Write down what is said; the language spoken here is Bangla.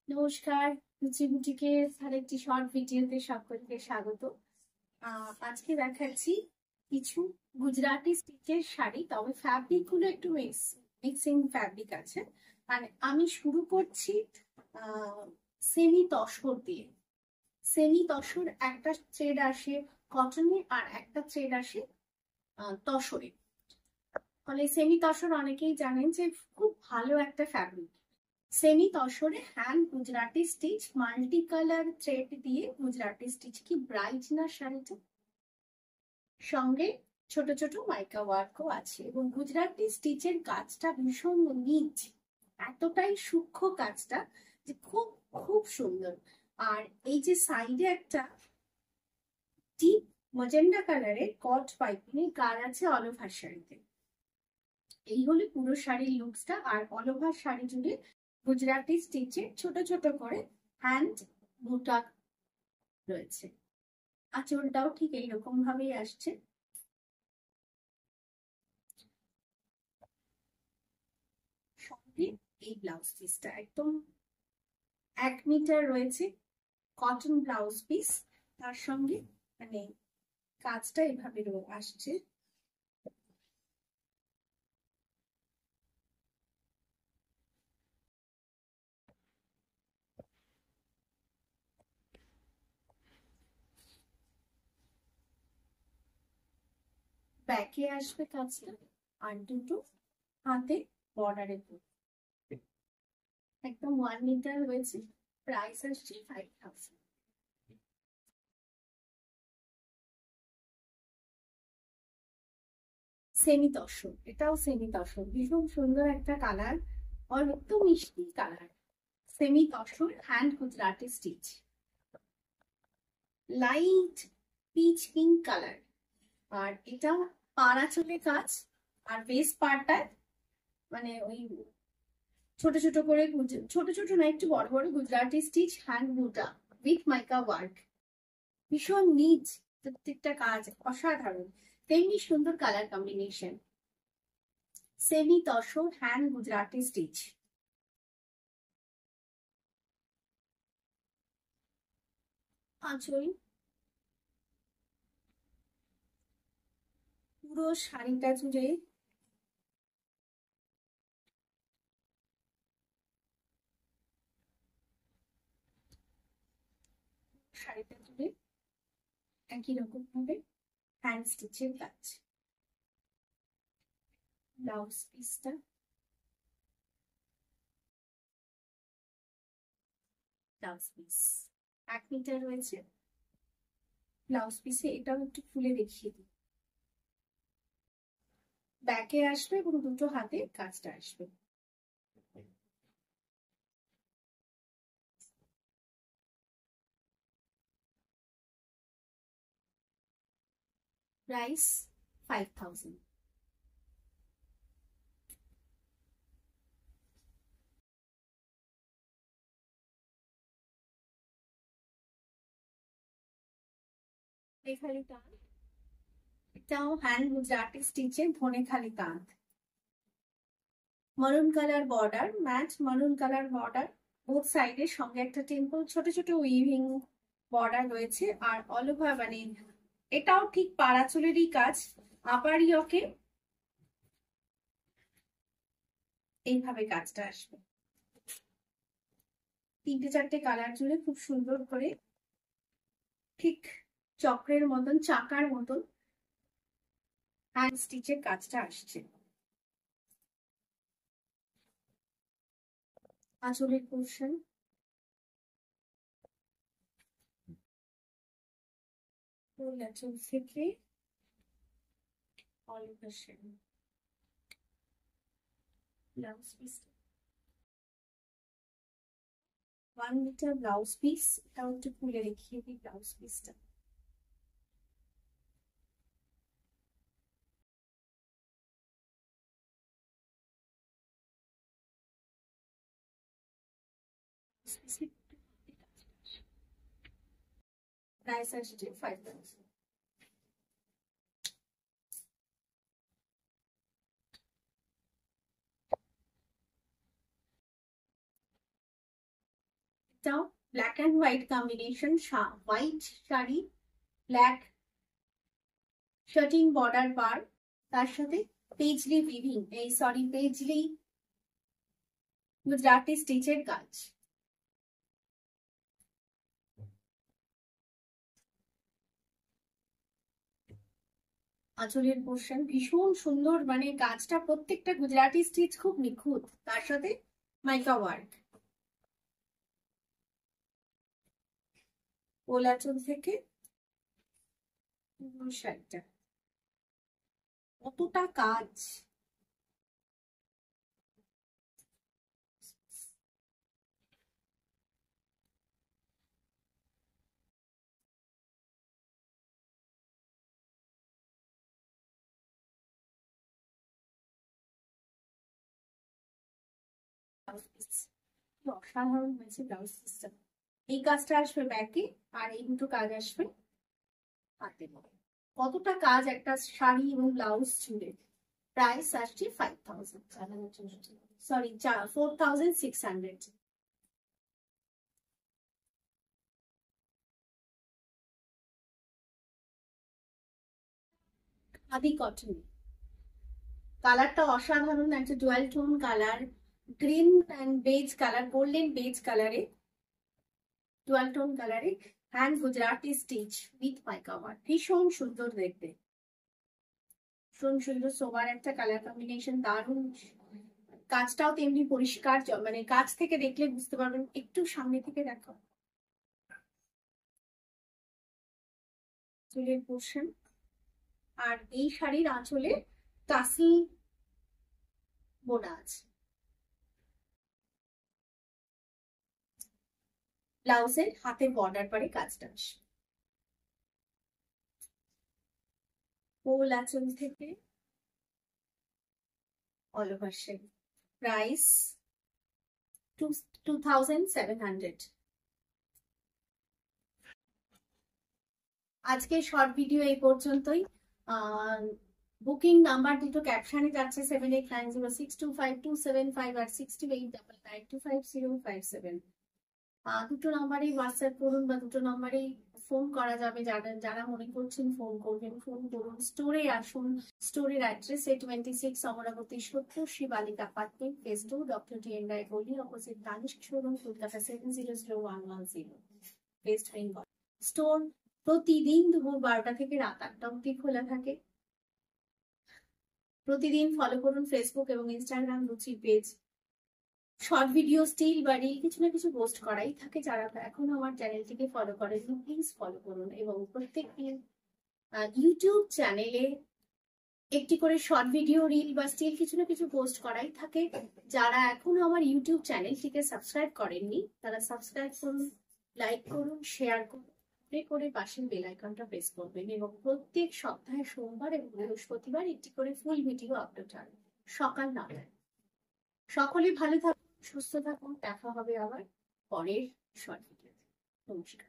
নমস্কার, রুচি বুটিকের আরেকটি শর্ট ভিডিওতে সকলকে স্বাগত। আজকে দেখাচ্ছি কিছু গুজরাটি স্টিচের শাড়ি, তবে ফ্যাব্রিক গুলো একটু মিক্সিং ফ্যাব্রিক আছে। মানে আমি শুরু করছি সেমি তসর দিয়ে। সেমি তসর একটা থ্রেড আসে কটনে আর একটা থ্রেড আসে তসরে। ফলে সেমি তসর অনেকেই জানেন যে খুব ভালো একটা ফ্যাব্রিক। সেমি তসরে hand Gujarati stitch, multi colour thread দিয়ে গুজরাটি স্টিচ। কি ব্রাইট না শাড়িটা! সঙ্গে ছোট ছোট মাইকা ওয়ার্কও আছে এবং গুজরাটি স্টিচের কাজটা ভীষণ নিট, এতটাই সূক্ষ্ম কাজটা যে খুব খুব সুন্দর। আর এই যে সাইডে একটা ডিপ ম্যাজেন্ডা কালারের কট পাইপিংয়ের কাজ আছে অল ওভার শাড়িতে। এই হলো পুরো শাড়ির লুকসটা। আর অল ওভার শাড়ি জুড়ে গুজরাটি স্টিচে ছোট ছোট করে হ্যান্ড বুটা রয়েছে। আঁচলটাও ঠিক এইরকম ভাবেই আসছে। সঙ্গে এই ব্লাউজ পিসটা একদম 1 মিটার রয়েছে, কটন ব্লাউজ পিস। তার সঙ্গে মানে কাজটা এভাবে আসছে। ব্যাকে আসবে কাজটা আর দুটো হাতে বর্ডারের একদম 1 মিটার রয়েছে। প্রাইস আসছে 5000। সেমি তসর, এটাও সেমি তসর, ভীষণ সুন্দর একটা কালার, অল্প মিষ্টি colour. Semi tussar hand Gujarati stitch, light peach pink colour. আর এটা পাড়া চলে কাজ। আর বেস পার্টটায় মানে ওই ছোট ছোট করে, ছোট ছোট না একটু বড় বড় গুজরাটি স্টিচ হ্যান্ড বুটা উইথ মাইকা ওয়ার্ক। ভীষণ নিট, প্রত্যেকটা কাজ অসাধারণ, তেমনি সুন্দর colour combination. Semi tussar hand Gujarati stitch. আঁচল, পুরো শাড়িটা জুড়ে একই রকম ভাবে হ্যান্ড স্টিচের কাজ। ব্লাউজ পিসটা ব্লাউজ পিস 1 মিটার রয়েছে। ব্লাউজ পিসে এটাও একটু খুলে দেখিয়ে দিই। ব্যাকে আসবে এবং দুটো হাতে কাজটা আসবে। প্রাইস 5000। এখানে টান, এটাও হ্যান্ড গুজরাটি স্টিচে ধনে খালি তাঁত। Maroon colour border, matt maroon colour border, both সাইডের সঙ্গে একটা টেম্পল ছোট ছোট উইভিং বর্ডার রয়েছে। আর অল ওভার মানে এটাও ঠিক পাড়া চুলেরই কাজ। আপার ইয়কে এইভাবে কাজটা আসবে। 3-4টে কালার জুড়ে খুব সুন্দর করে ঠিক চক্রের মতন, চাকার মতন হ্যান্ড স্টিচের কাজটা আসছে। আঁচলের পোর্শন আঁচল থেকে all over sari. Blouse piece 1 metre blouse piece, এটাও একটু খুলে দেখিয়ে দিই ব্লাউজ পিসটা। প্রাইস আসছে 5000। কাজটাও black and white combination, white sari, black shirting border পার, তার সাথে পেজলি উইভিং, পেজলি গুজরাটি স্টিচের কাজ। আঁচলের পোর্শন ভীষণ সুন্দর, মানে কাজটা প্রত্যেকটা গুজরাটি স্টিচ খুব নিখুঁত, তার সাথে মাইকা ওয়ার্ক। ওল আঁচল থেকে শাড়িটা কতটা কাজ, অসাধারণ হয়েছে ব্লাউজ পিসটা। এই কাজটা আসবে ব্যাকে, আর এই দুটো কাজ আসবে হাতে। কতটা কাজ একটা শাড়ি এবং ব্লাউজ জুড়ে। প্রাইস আসছে 5000, সরি 4600। খাদি কটন, কালারটা অসাধারণ, একটা dual tone colour, green and beige colour, golden base কালারে, ডুয়াল টোন কালারে, hand Gujarati stitch with mica work. ভীষণ সুন্দর দেখতে, ভীষণ সুন্দর সোবার একটা কালার কম্বিনেশন, দারুণ। কাজটাও তেমনি পরিষ্কার, মানে কাছ থেকে দেখলে বুঝতে পারবেন। একটু সামনে থেকে দেখো চুলের পোর্শন, আর এই শাড়ির আঁচলে টাসেল বোনা আছে। ব্লাউজের হাতের বর্ডার পারে কাজটা আসে। ওল আঁচল থেকে অল ওভার শেপ। প্রাইস 2700। আজকে শর্ট ভিডিও এই পর্যন্তই। বুকিং নাম্বার দুটো ক্যাপশনে যাচ্ছে, 7890625275 আর 6289925057। দুটো নাম্বারেই হোয়াটসঅ্যাপ করুন বা দুটো নাম্বারেই ফোন করা যাবে। যারা মনে করছেন ফোন করবেন, ফোন করুন। স্টোরে আসুন, স্টোরের address 26 Amarabati 70 Shivalik apartment, phase 2, doctor T N. Roy গলি, opposite Tanishq showroom, Kolkata 700110, West Bengal. Store প্রতিদিন দুপুর 12টা থেকে রাত 8টা অবধি খোলা থাকে। প্রতিদিন ফলো করুন ফেসবুক এবং ইনস্টাগ্রাম রুচি পেজ। শর্ট ভিডিও, স্টিল বা রিল কিছু না কিছু পোস্ট করাই থাকে। যারা এখনো আমার চ্যানেলটিকে ফলো করেন প্লিজ ফলো করুন, এবং প্রত্যেকদিন ইউটিউব চ্যানেলে একটি করে শর্ট ভিডিও, রিল বা স্টিল কিছু না কিছু পোস্ট করাই থাকে। যারা এখনো আমার ইউটিউব চ্যানেলটিকে সাবস্ক্রাইব করেননি তারা সাবস্ক্রাইব করুন, লাইক করুন, শেয়ার করুন, করে পাশের বেল আইকনটা প্রেস করবেন, এবং প্রত্যেক সপ্তাহে সোমবার এবং বৃহস্পতিবার একটি করে ফুল ভিডিও আপলোড হয় সকাল 9টায়। সকলে ভালো থাকুন, সুস্থ থাকুন, দেখা হবে আবার পরের শর্ট ভিডিওতে। নমস্কার।